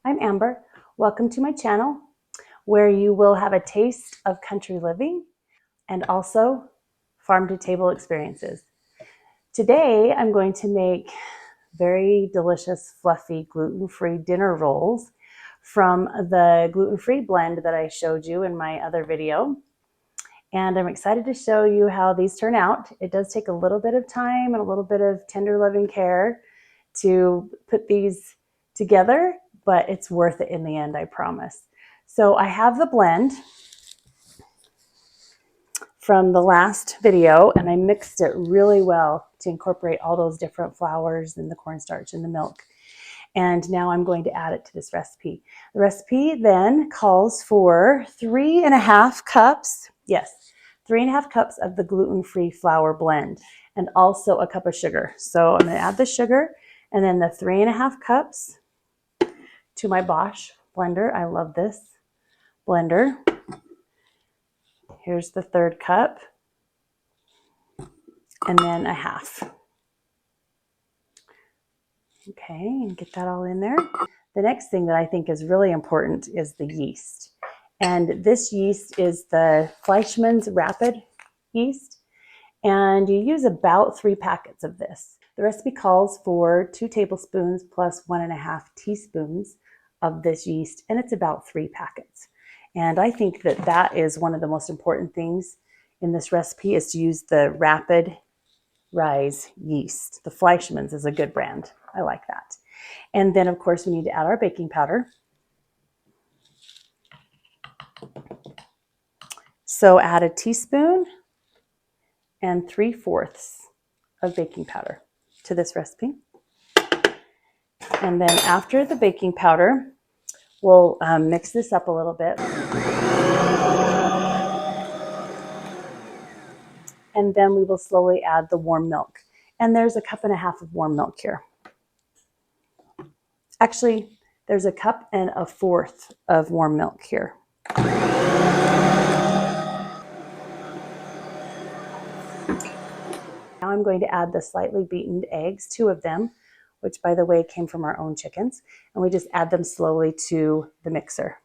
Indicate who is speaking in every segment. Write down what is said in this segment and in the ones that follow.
Speaker 1: I'm Amber. Welcome to my channel where you will have a taste of country living and also farm to table experiences. Today I'm going to make very delicious, fluffy, gluten-free dinner rolls from the gluten-free blend that I showed you in my other video. And I'm excited to show you how these turn out. It does take a little bit of time and a little bit of tender loving care to put these together, but it's worth it in the end, I promise. So I have the blend from the last video and I mixed it really well to incorporate all those different flours and the cornstarch and the milk. And now I'm going to add it to this recipe. The recipe then calls for 3.5 cups, yes, 3.5 cups of the gluten-free flour blend and also a cup of sugar. So I'm going to add the sugar and then the 3.5 cups to my Bosch blender. I love this blender. Here's the third cup and then a half. Okay, and get that all in there. The next thing that I think is really important is the yeast. And this yeast is the Fleischmann's Rapid yeast. And you use about 3 packets of this. The recipe calls for 2 tablespoons plus 1.5 teaspoons of this yeast, and it's about 3 packets. And I think that that is one of the most important things in this recipe is to use the Rapid Rise yeast. The Fleischmann's is a good brand. I like that. And then of course we need to add our baking powder. So add a teaspoon and 3/4 of baking powder to this recipe. And then after the baking powder, we'll mix this up a little bit. And then we will slowly add the warm milk. And there's 1.5 cups of warm milk here. Actually, there's 1.25 cups of warm milk here. Now I'm going to add the slightly beaten eggs, 2 of them, which by the way came from our own chickens, and we just add them slowly to the mixer.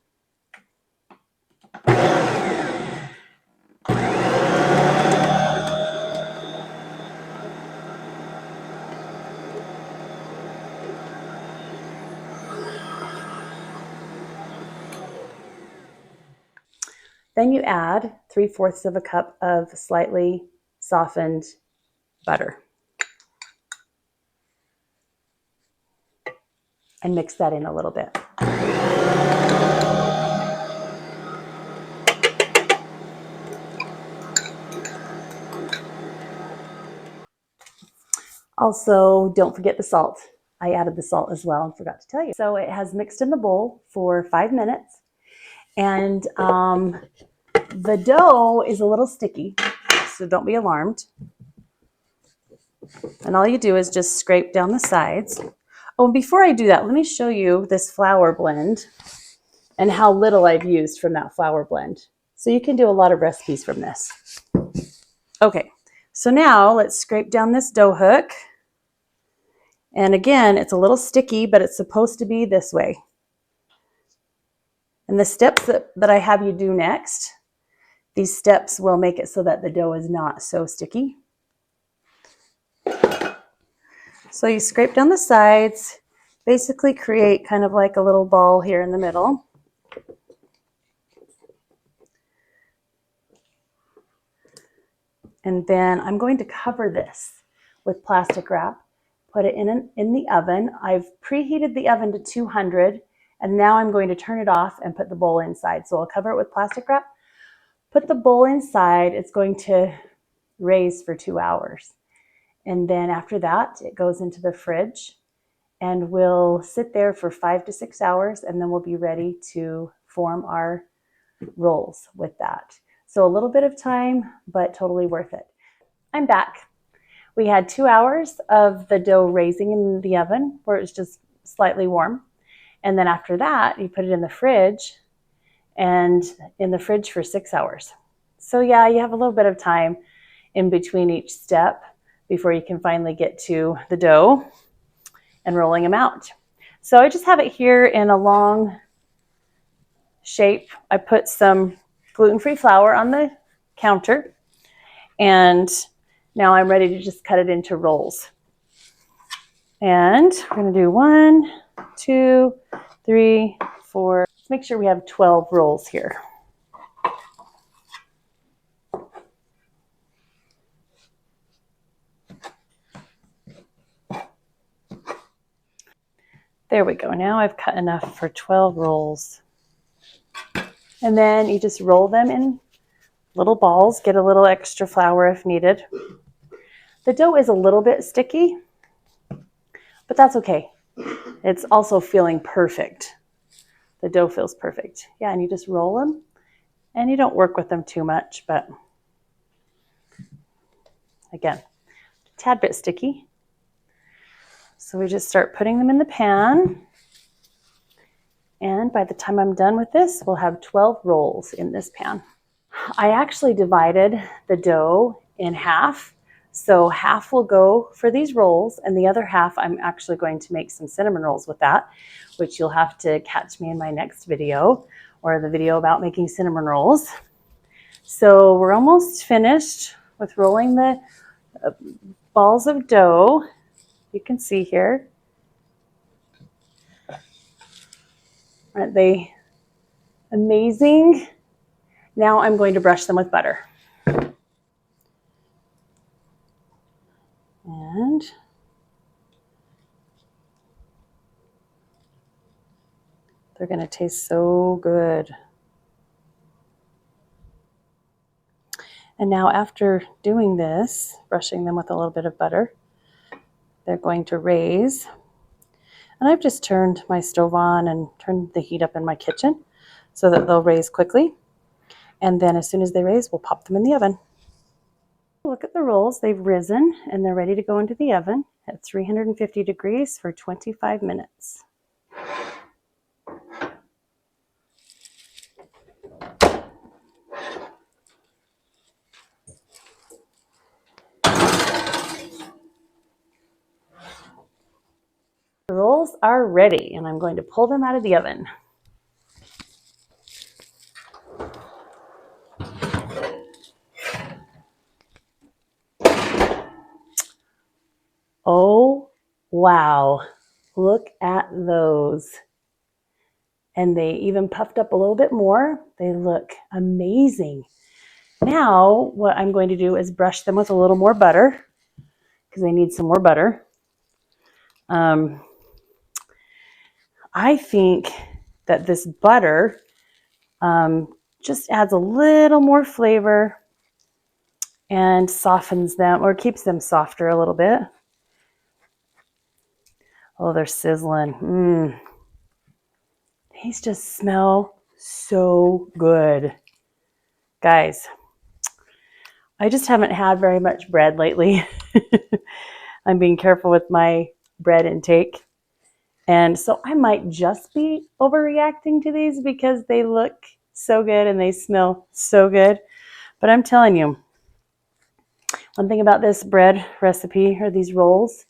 Speaker 1: Then you add 3/4 cup of slightly softened butter. And mix that in a little bit. Also, don't forget the salt. I added the salt as well and forgot to tell you. So it has mixed in the bowl for 5 minutes. And the dough is a little sticky, so don't be alarmed. And all you do is just scrape down the sides. Oh, and before I do that, let me show you this flour blend and how little I've used from that flour blend. So you can do a lot of recipes from this. Okay, so now let's scrape down this dough hook. And again, it's a little sticky, but it's supposed to be this way. And the steps that I have you do next, these steps will make it so that the dough is not so sticky. So you scrape down the sides, basically create kind of like a little ball here in the middle. And then I'm going to cover this with plastic wrap, put it in the oven. I've preheated the oven to 200, and now I'm going to turn it off and put the bowl inside. So I'll cover it with plastic wrap, put the bowl inside. It's going to raise for 2 hours. And then after that, it goes into the fridge and we'll sit there for 5 to 6 hours, and then we'll be ready to form our rolls with that. So a little bit of time, but totally worth it. I'm back. We had 2 hours of the dough raising in the oven where it was just slightly warm. And then after that, you put it in the fridge and in the fridge for 6 hours. So yeah, you have a little bit of time in between each step before you can finally get to the dough and rolling them out. So I just have it here in a long shape. I put some gluten-free flour on the counter, and now I'm ready to just cut it into rolls. And we're going to do 1, 2, 3, 4. Let's make sure we have 12 rolls here. There we go. Now I've cut enough for 12 rolls. And then you just roll them in little balls, get a little extra flour if needed. The dough is a little bit sticky, but that's okay. It's also feeling perfect. The dough feels perfect. Yeah, and you just roll them, and you don't work with them too much, but again, a tad bit sticky. So we just start putting them in the pan. And by the time I'm done with this, we'll have 12 rolls in this pan. I actually divided the dough in half. So half will go for these rolls, and the other half I'm actually going to make some cinnamon rolls with that, which you'll have to catch me in my next video, or the video about making cinnamon rolls. So we're almost finished with rolling the balls of dough. You can see here. Aren't they amazing? Now I'm going to brush them with butter. And they're going to taste so good. And now after doing this, brushing them with a little bit of butter, they're going to raise. And I've just turned my stove on and turned the heat up in my kitchen so that they'll raise quickly. And then as soon as they raise, we'll pop them in the oven. Look at the rolls. They've risen and they're ready to go into the oven at 350 degrees for 25 minutes. The rolls are ready, and I'm going to pull them out of the oven. Oh, wow. Look at those. And they even puffed up a little bit more. They look amazing. Now, what I'm going to do is brush them with a little more butter, because they need some more butter. I think that this butter just adds a little more flavor and softens them, or keeps them softer a little bit. Oh, they're sizzling. These just smell so good. Guys, I just haven't had very much bread lately. I'm being careful with my bread intake. And so I might just be overreacting to these because they look so good and they smell so good. But I'm telling you, one thing about this bread recipe, or these rolls,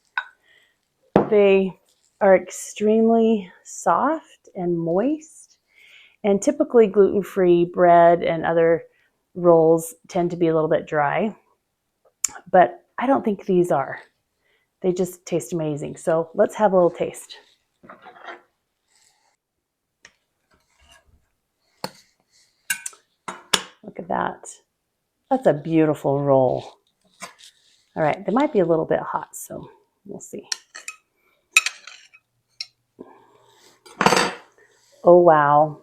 Speaker 1: they are extremely soft and moist. And typically gluten-free bread and other rolls tend to be a little bit dry. But I don't think these are. They just taste amazing. So let's have a little taste. Look at that. That's a beautiful roll. All right, they might be a little bit hot, so we'll see. Oh, wow.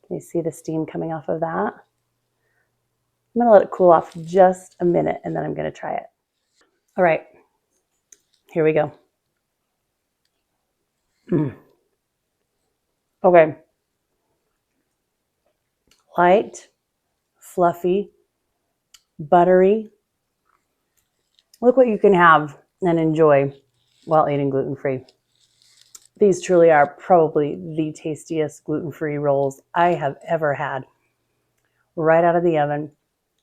Speaker 1: Can you see the steam coming off of that? I'm going to let it cool off just a minute, and then I'm going to try it. All right, here we go. Okay. Light, fluffy, buttery. Look what you can have and enjoy while eating gluten-free. These truly are probably the tastiest gluten-free rolls I have ever had. Right out of the oven.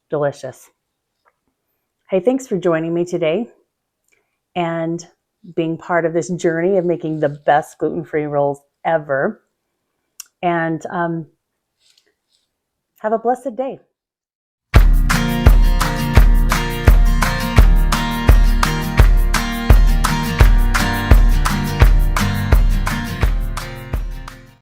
Speaker 1: Delicious. Hey, thanks for joining me today. And being part of this journey of making the best gluten-free rolls ever. And have a blessed day.